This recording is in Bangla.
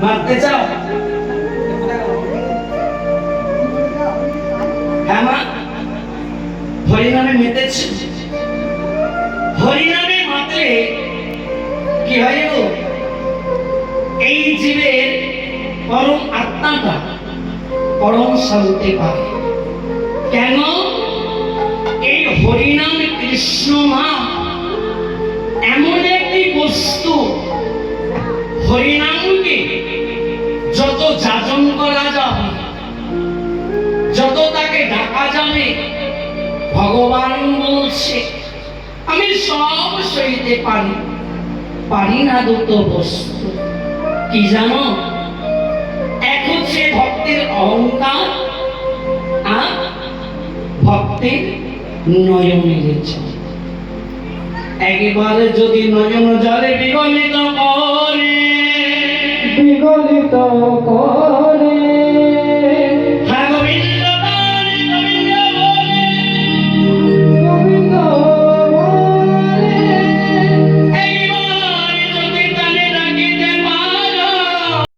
মারতে চাও? হ্যাঁ মা, হরিনামে মেতেছ। হরিনামে মাতলে কি হয় গো? এই জীবের পরম আত্মাটা পরম শান্তি পায়। কেন? এই হরিনাম কৃষ্ণ নাম এমন একটি বস্তু, হরিনামকে যত যাজন করা যাবে, যত তাকে ডাকা যাবে, ভগবান বলছে আমি সব সইতে পারি, পারি না দুটো বস্তু। কি জানো? এক হচ্ছে ভক্তের অহংকার, আর ভক্তের নয়নের ইচ্ছা। একবারে যদি নয়ন জলে বিগলিত করে